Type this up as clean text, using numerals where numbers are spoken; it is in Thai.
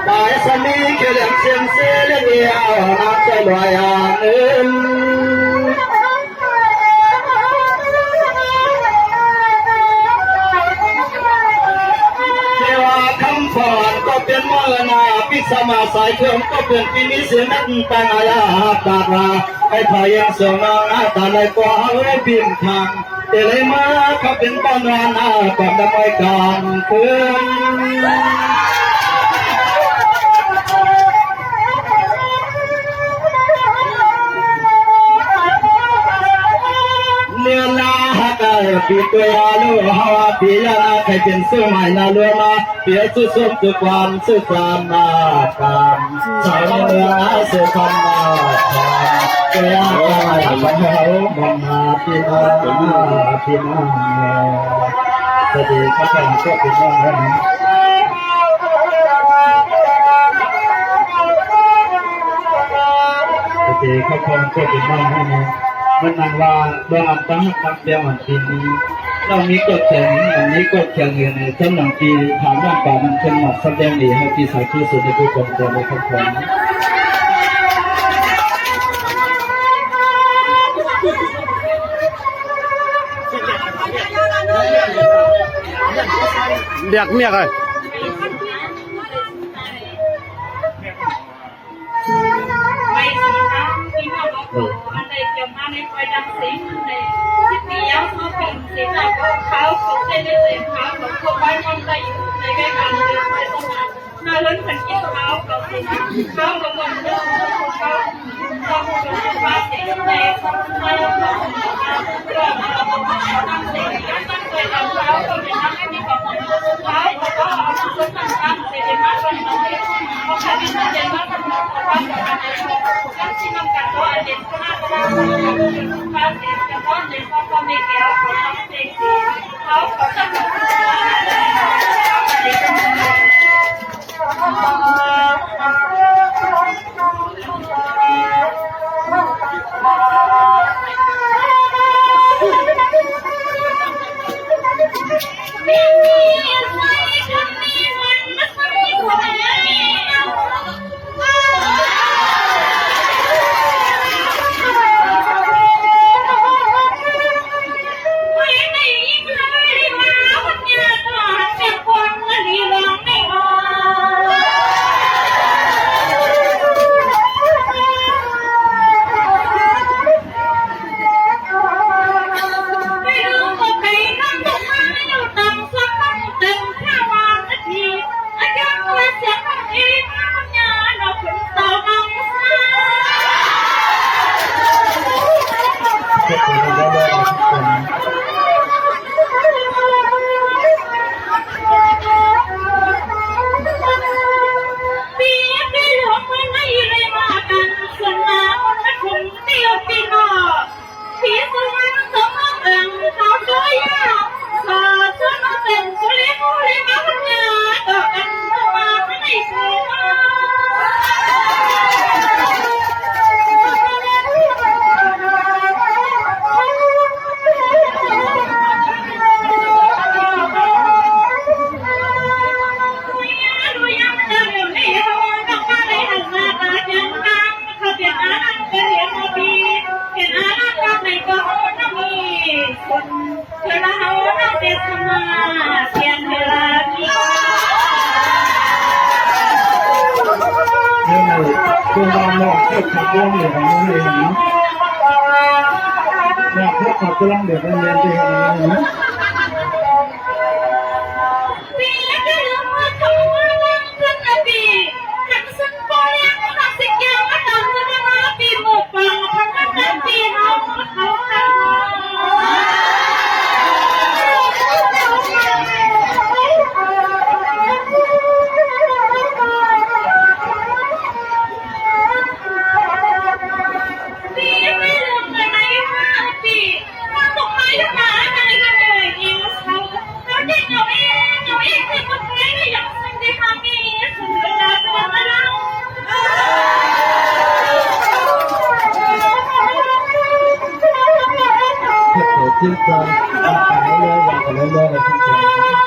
ตายสมีเขียนเสียงเสียเดียวนับจะลอยอ่านคำฝอนก็เป็นมรณะพิสมาสายเครื่องก็เป็นปีนี้เสียนักตังอายาตาราให้พายังสงอาตาเลยกว่าเอาไว้พิมทางเอเลยมาเขาเป็นตอนรานาก่อนดำไว้การเพื่อนเนื้อลาปีตัวยาลูฮาวาปียาใครเป็นสู้ใหม่นาลัวมาเปียสู้สมทุกความสู้ความมาการสายเนื้อสู้ความมาการเปียกายมันเขาบังมาพี่น้องพี่น้องสวัสดีครับท่านก็เป็นน้องนะสวัสดีครับท่านก็เป็นน้องนะมันนั่งว่าดวงอันตั้งตั้งเดียวอันทีนี้เรามีกฎแข่งอันนี้กฎแข่งเงินในเช่นหนังปีถามว่าป่ามันเป็นหมัดแสดงดีให้ปีสายที่สุดในผู้คนตัวในครอบครัวเรียกเมียเลยอันใดเกี่ยวมาในไฟดังเสียงในที่ปีย้ำเขาเป็นเสียงเราเขาเส้นในเสียงเขาเขาไว้มันได้อยู่ในใกล้กันเลยไปตรงนั้นน่าเล่นขันกินเขาเป็นเขากำลังเดินเขาต้องเป็นฟ้าเสียงในไม่ต้องก็มาตั้งเสียงตั้งใจทำเขาก็เป็นทำให้มีความสุขเขาก็เอาคนตั้งเสียงมากกว่านี้เขาใช้เป็นเสียงมากกว่านี้เขาว่าการที่นำการตัวเด่นก็น่าจะได้ฟ้าเสียงแต่ว่าในความก็ไม่เกี่ยวเขาทำเสียงเขาจะแบบตัวเราหลอกให้ขับเรื่องเหลืองเลยนะอยากให้ขับเรื่องเดือดเรียนที่ไหนนะที่จะขายเรื่อยๆอย่างเรื่อยๆเลยทุกคน